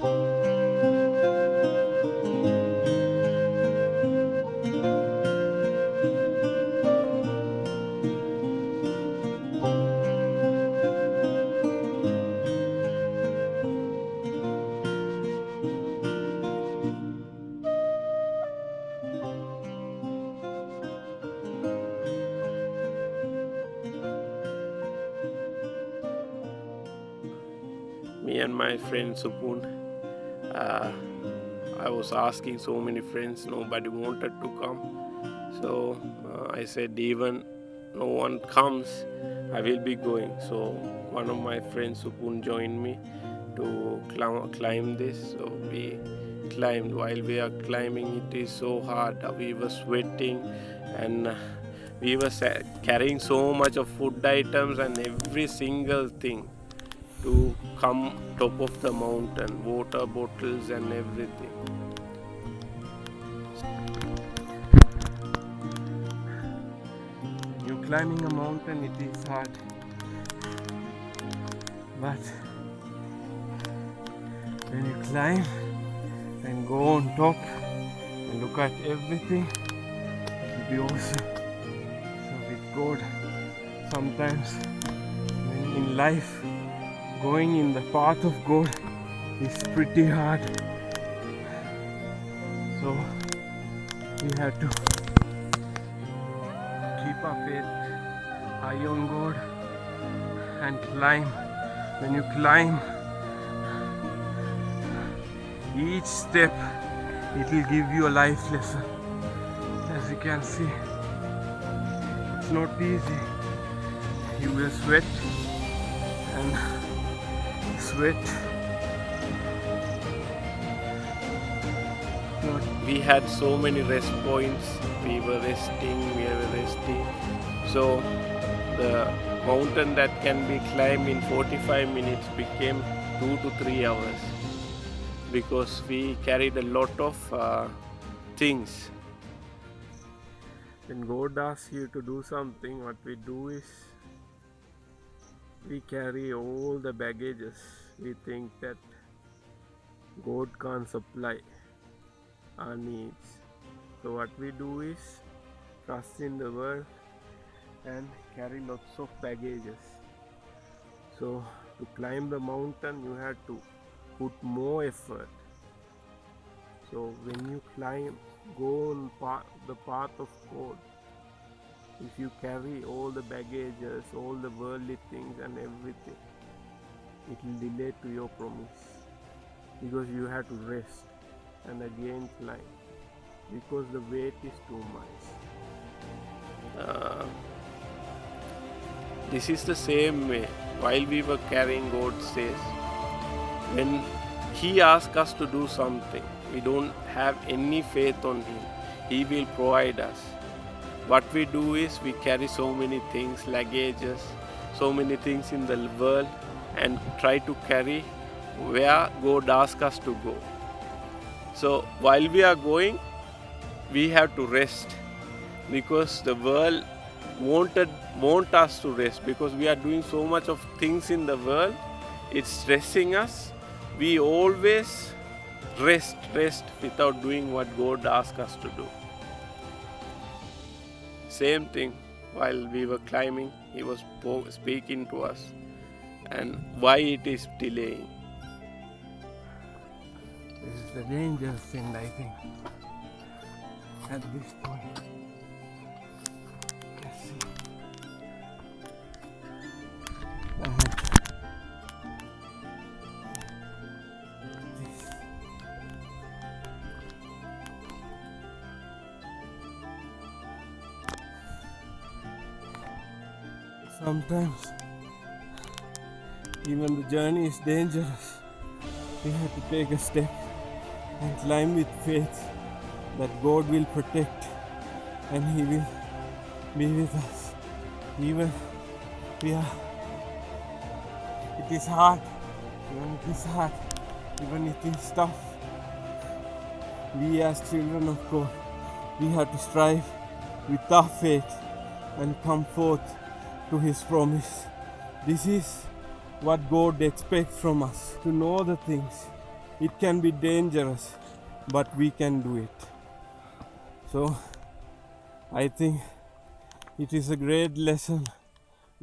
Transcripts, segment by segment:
Me and my friend Supun, I was asking so many friends, nobody wanted to come. So I said, even no one comes, I will be going. So one of my friends Supun joined me to climb this. So we climbed. While we are climbing, it is so hard. We were sweating, and we were carrying so much of food items and every single thing to come top of the mountain, water bottles and everything. When you're climbing a mountain, it is hard, but when you climb and go on top and look at everything, it will be awesome. So with God, sometimes when in life, going in the path of God is pretty hard. So we have to keep our faith high on God and climb. When you climb, each step it will give you a life lesson. As you can see, it's not easy. You will sweat and sweat. We had so many rest points. We were resting. So the mountain that can be climbed in 45 minutes became 2 to 3 hours because we carried a lot of things. When God asks you to do something, what we do is we carry all the baggages. We think that God can't supply our needs. So what we do is trust in the world and carry lots of baggages. So to climb the mountain, you have to put more effort. So when you climb, go on the path of God. If you carry all the baggages, all the worldly things and everything, it will delay to your promise, because you have to rest and again climb, because the weight is too much. This is the same way. While we were carrying, God says, when He asks us to do something, we don't have any faith on Him, He will provide us. What we do is we carry so many things, luggages, so many things in the world, and try to carry where God asks us to go. So while we are going, we have to rest, because the world want us to rest, because we are doing so much of things in the world. It's stressing us. We always rest without doing what God asks us to do. Same thing, while we were climbing, He was speaking to us and why it is delaying. This is the dangerous thing, I think, at this point. Let's see. Sometimes even the journey is dangerous. We have to take a step and climb with faith that God will protect and He will be with us. Even it is hard, even it is tough. We as children of God, we have to strive with our faith and come forth to His promise. This is what God expects from us, to know the things It can be dangerous, but we can do it. So I think it is a great lesson.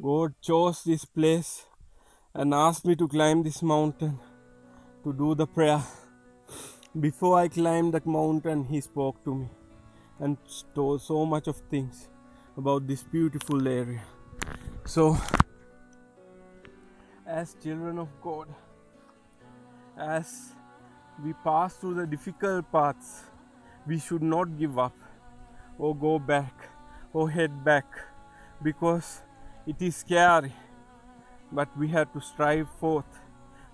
God chose this place and asked me to climb this mountain to do the prayer. Before I climbed the mountain, He spoke to me and told so much of things about this beautiful area. So, as children of God, as we pass through the difficult paths, we should not give up or go back or head back, because it is scary, but we have to strive forth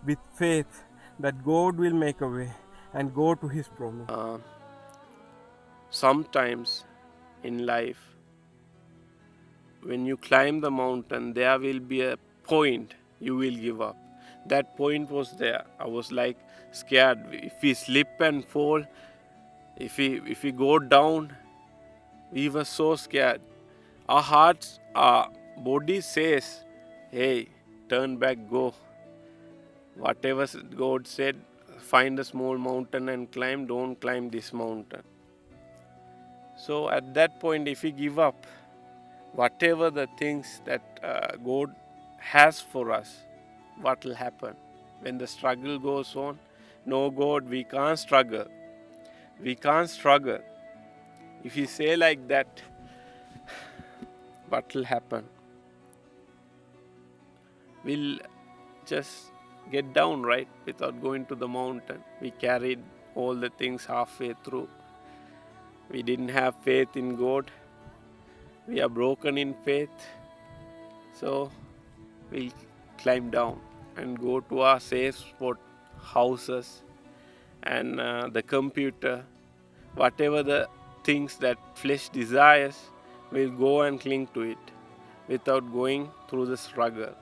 with faith that God will make a way and go to His promise. Sometimes in life, when you climb the mountain, there will be a point you will give up. That point was there. I was like scared. If we slip and fall, if we go down, we were so scared. Our hearts, our body says, hey, turn back, go. Whatever God said, find a small mountain and climb, don't climb this mountain. So at that point, if we give up, whatever the things that God has for us, what will happen? When the struggle goes on, no God, we can't struggle. We can't struggle. If you say like that, what will happen? We'll just get down, right, without going to the mountain. We carried all the things halfway through. We didn't have faith in God. We are broken in faith. So we'll climb down and go to our safe spot, houses, and the computer, whatever the things that flesh desires, we'll go and cling to it without going through the struggle.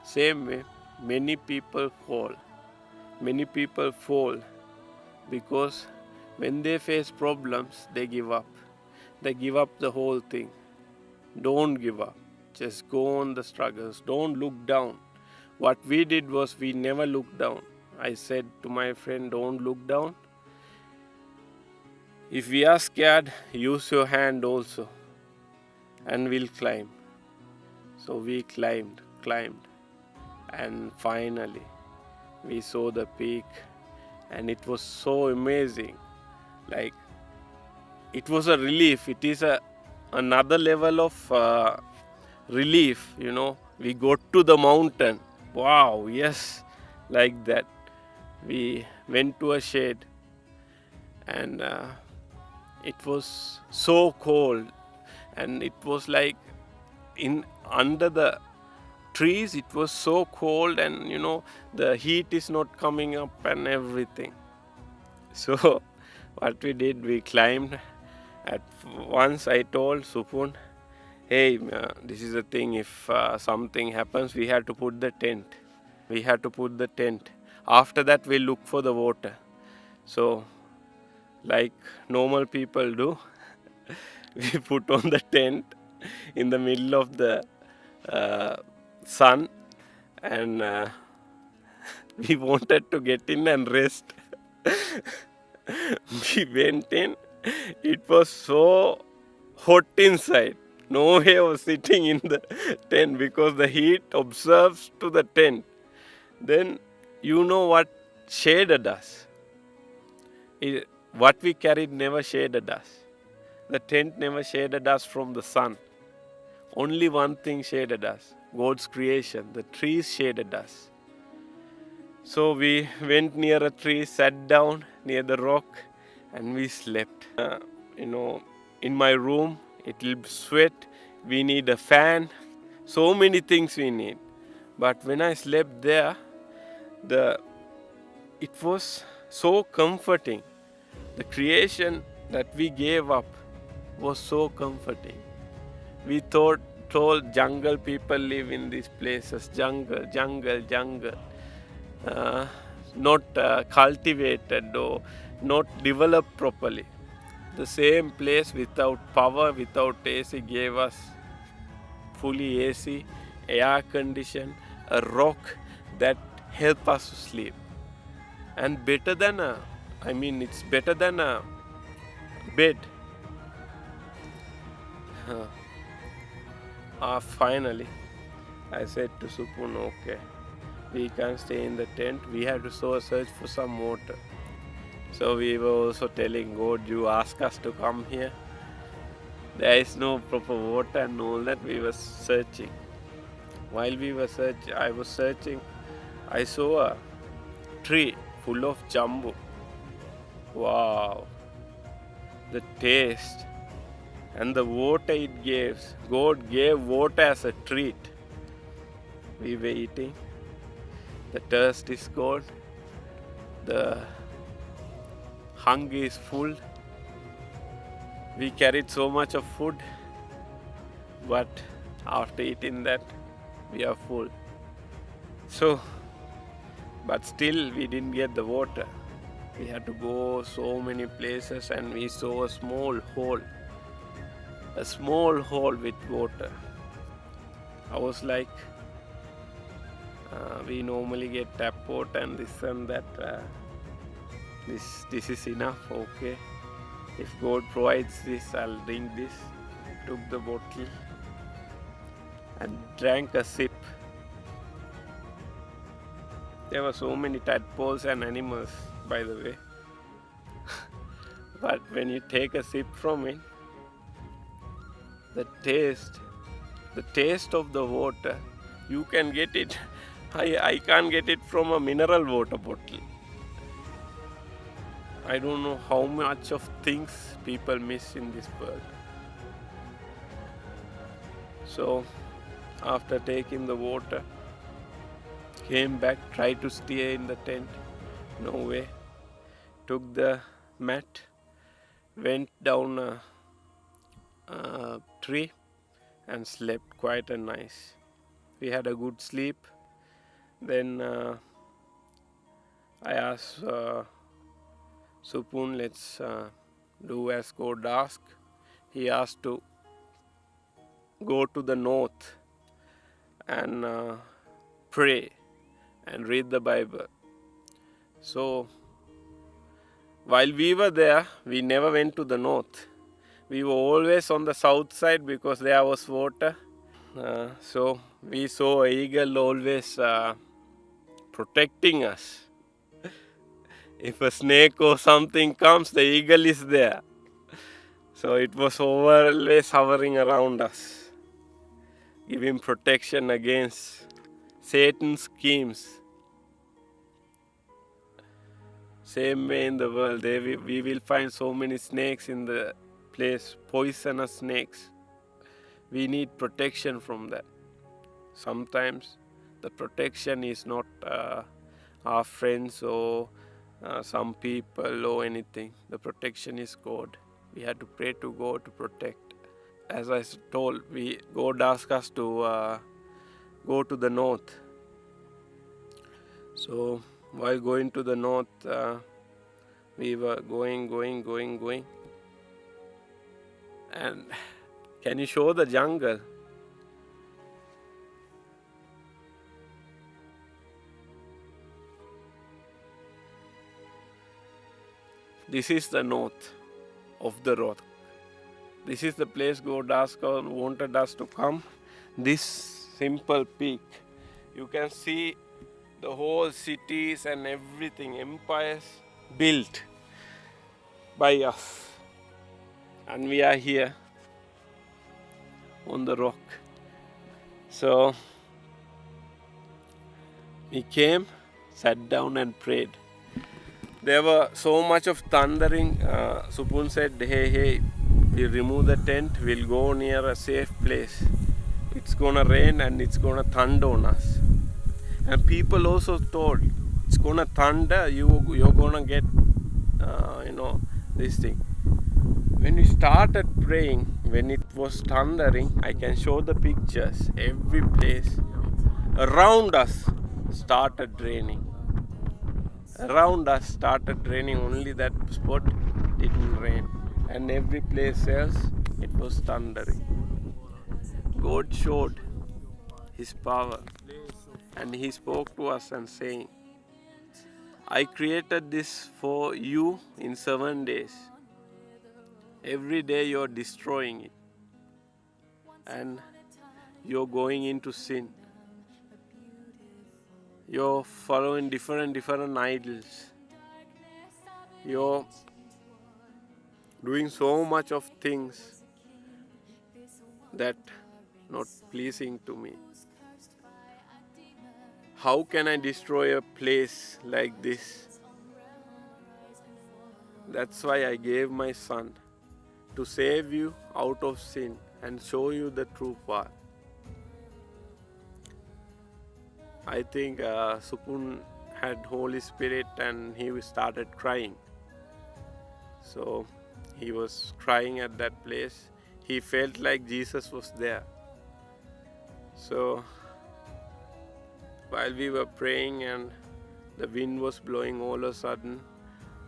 Same way, many people fall. Many people fall because when they face problems, they give up. They give up the whole thing. Don't give up. Just go on the struggles. Don't look down. What we did was we never looked down. I said to my friend, don't look down. If we are scared, use your hand also, and we'll climb. So we climbed, and finally we saw the peak, and it was so amazing. Like, it was a relief. It is another level of relief, We got to the mountain. Wow, yes, like that. We went to a shade, and it was so cold, and it was like under the trees it was so cold, and the heat is not coming up and everything. So what we did, we climbed. At once I told Supun, hey, this is the thing, if something happens, we have to put the tent. After that we'll look for the water. So like normal people do, we put on the tent in the middle of the sun, and we wanted to get in and rest. We went in. It was so hot inside. No way of sitting in the tent because the heat observes to the tent. Then you know what shaded us? What we carried never shaded us. The tent never shaded us from the sun. Only one thing shaded us, God's creation. The trees shaded us. So we went near a tree, sat down near the rock, and we slept. In my room, it will sweat. We need a fan. So many things we need. But when I slept there, it was so comforting. The creation that we gave up was so comforting. We told jungle people live in these places, jungle, not cultivated or not developed properly. The same place without power, without AC, gave us fully AC, air condition, a rock that help us to sleep. and better than it's better than a bed. Finally, I said to Supun, okay, we can't stay in the tent. We have to search for some water. So we were also telling God, you ask us to come here. There is no proper water and all that. We were searching. While I was searching. I saw a tree full of jambu. Wow, the taste and the water it gives. God gave water as a treat. We were eating. The thirst is gone. The hunger is full. We carried so much of food, but after eating that, we are full. So, but still, we didn't get the water. We had to go so many places, and we saw a small hole with water. I was like, we normally get tap water and this and that. This is enough, okay. If God provides this, I'll drink this. Took the bottle and drank a sip. There were so many tadpoles and animals, by the way. But when you take a sip from it, the taste of the water, you can get it. I can't get it from a mineral water bottle. I don't know how much of things people miss in this world. So, after taking the water, came back, tried to stay in the tent. No way. Took the mat, went down a tree and slept quite a nice. We had a good sleep. Then I asked Supun, let's do as God asked. He asked to go to the north and pray and read the Bible. So while we were there, we never went to the north. We were always on the south side because there was water. So we saw an eagle always protecting us. If a snake or something comes, the eagle is there. So it was always hovering around us, giving protection against Satan's schemes. Same way in the world, we will find so many snakes in the place, poisonous snakes. We need protection from that. Sometimes the protection is not our friends or some people or anything. The protection is God. We had to pray to God to protect. As I told, God asked us to go to the north. So while going to the north, we were going. And can you show the jungle? This is the north of the road. This is the place God wanted us to come. This simple peak. You can see the whole cities and everything, empires built by us. And we are here on the rock. So we came, sat down and prayed. There were so much of thundering. Supun said, hey, we'll remove the tent, we'll go near a safe place. It's gonna rain and it's gonna thunder on us. And people also told, it's gonna thunder, you're gonna get, this thing. When we started praying, when it was thundering, I can show the pictures. Every place around us started raining. Around us started raining, only that spot didn't rain. And every place else, it was thundering. God showed His power. And He spoke to us and saying, I created this for you in 7 days. Every day you're destroying it and you're going into sin. You're following different idols. You're doing so much of things that not pleasing to me. How can I destroy a place like this? That's why I gave my son to save you out of sin and show you the true path. I think Supun had Holy Spirit and he started crying. So he was crying at that place. He felt like Jesus was there. So while we were praying and the wind was blowing, all of a sudden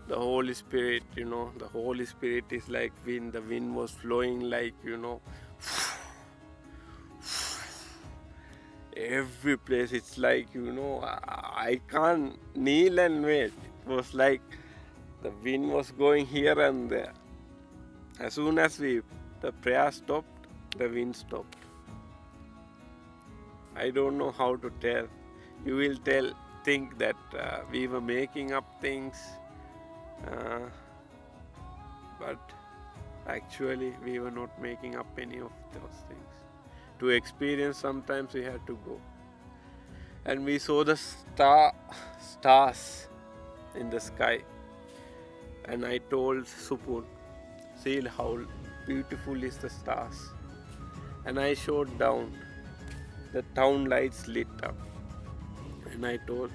the Holy Spirit, the Holy Spirit is like wind. The wind was flowing like, every place. It's like, I can't kneel and wait. It was like the wind was going here and there. As soon as the prayer stopped, the wind stopped. I don't know how to tell. You will think that we were making up things, but actually we were not making up any of those things. To experience, sometimes we had to go. And we saw the stars in the sky. And I told Supun, see how beautiful is the stars. And I showed down the town lights lit up. And I told,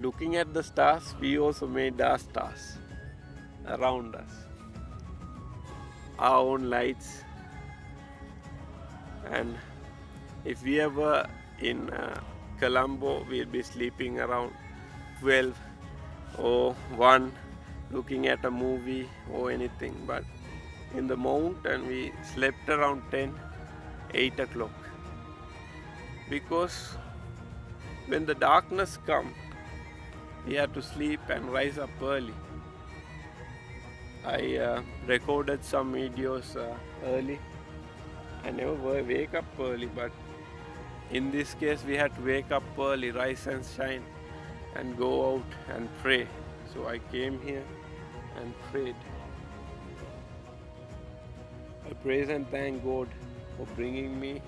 looking at the stars, we also made our stars around us. Our own lights. And if we ever in Colombo, we'll be sleeping around 12 or 1, looking at a movie or anything. But in the mountain, we slept around 10, 8 o'clock. Because when the darkness comes, we have to sleep and rise up early. I recorded some videos early. I never wake up early, but in this case we had to wake up early, rise and shine, and go out and pray. So I came here and prayed. I praise and thank God for bringing me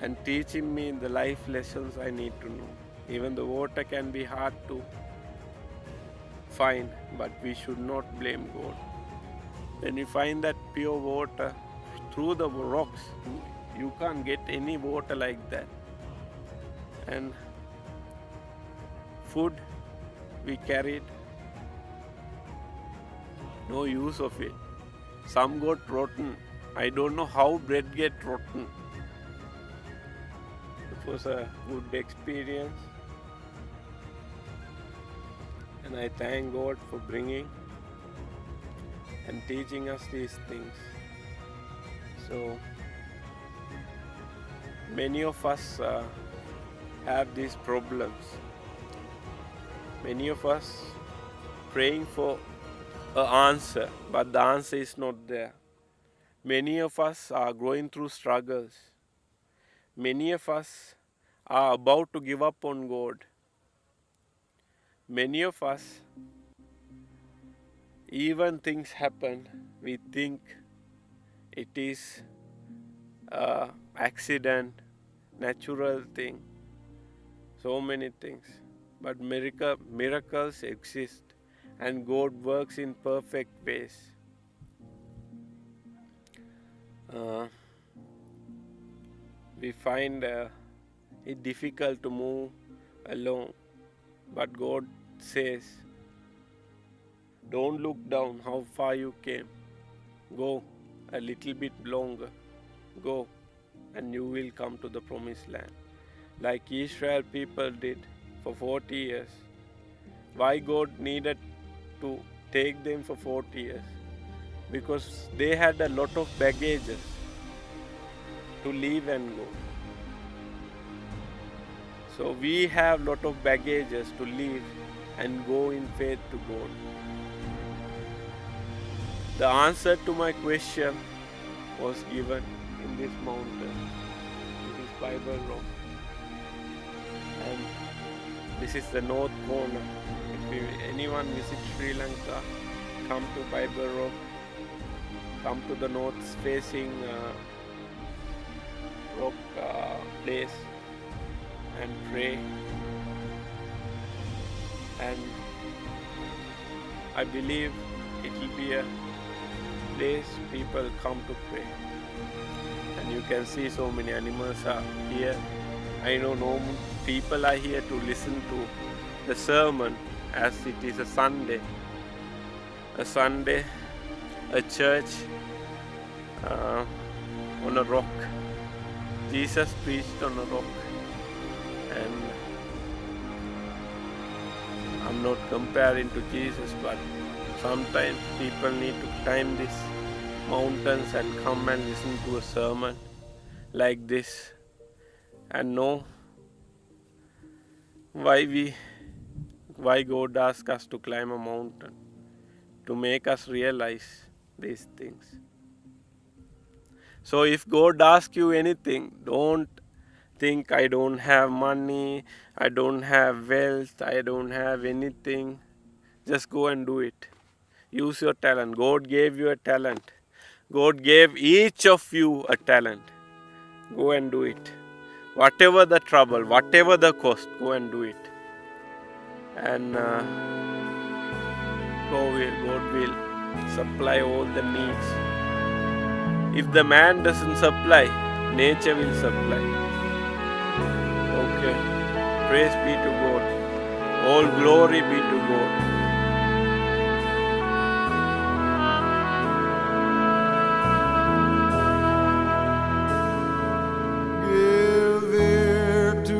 and teaching me the life lessons I need to know. Even the water can be hard to find, but we should not blame God. When you find that pure water through the rocks, you can't get any water like that. And food we carried, no use of it. Some got rotten. I don't know how bread get rotten. It was a good experience. And I thank God for bringing and teaching us these things. So many of us have these problems. Many of us praying for an answer, but the answer is not there. Many of us are going through struggles. Many of us are about to give up on God. Many of us, even things happen, we think it is an accident, natural thing, so many things. But miracles exist and God works in perfect ways. We find it difficult to move alone, but God says, don't look down how far you came. Go a little bit longer. Go and you will come to the promised land. Like Israel people did for 40 years. Why God needed to take them for 40 years? Because they had a lot of baggages to leave and go. So we have lot of baggages to leave and go in faith to God. The answer to my question was given in this mountain. This is Bible Rock, and this is the north corner. Anyone visit Sri Lanka, come to Bible Rock, come to the north facing rock place and pray. And I believe it will be a place people come to pray. And you can see so many animals are here. I know no people are here to listen to the sermon, as it is a Sunday, a church on a rock. Jesus preached on a rock, and I'm not comparing to Jesus, but sometimes people need to climb these mountains and come and listen to a sermon like this and know why God asks us to climb a mountain, to make us realize these things. So if God asks you anything, don't think I don't have money, I don't have wealth, I don't have anything. Just go and do it. Use your talent. God gave you a talent. God gave each of you a talent. Go and do it. Whatever the trouble, whatever the cost, go and do it. And God will supply all the needs. If the man doesn't supply, nature will supply. Okay. Praise be to God. All glory be to God.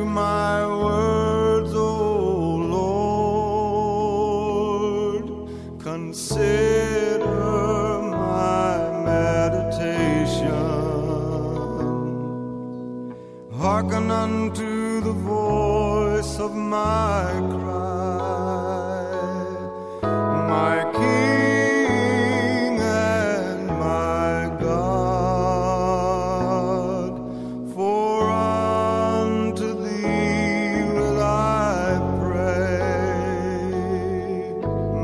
My words, O Lord, consider my meditation. Hearken unto the voice of my cry, my King and my God, for unto thee will I pray.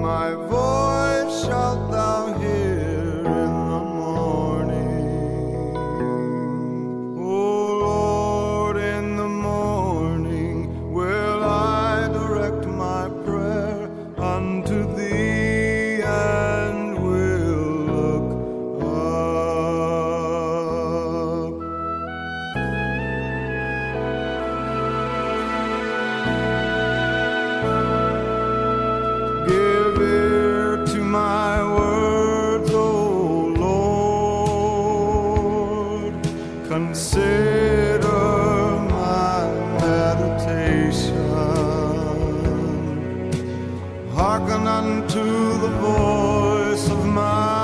My voice shalt thou hear in the morning, O Lord, in the morning will I direct my prayer unto thee and will look up. Give ear to my words, O Lord, consider my meditation. Hearken unto the voice of my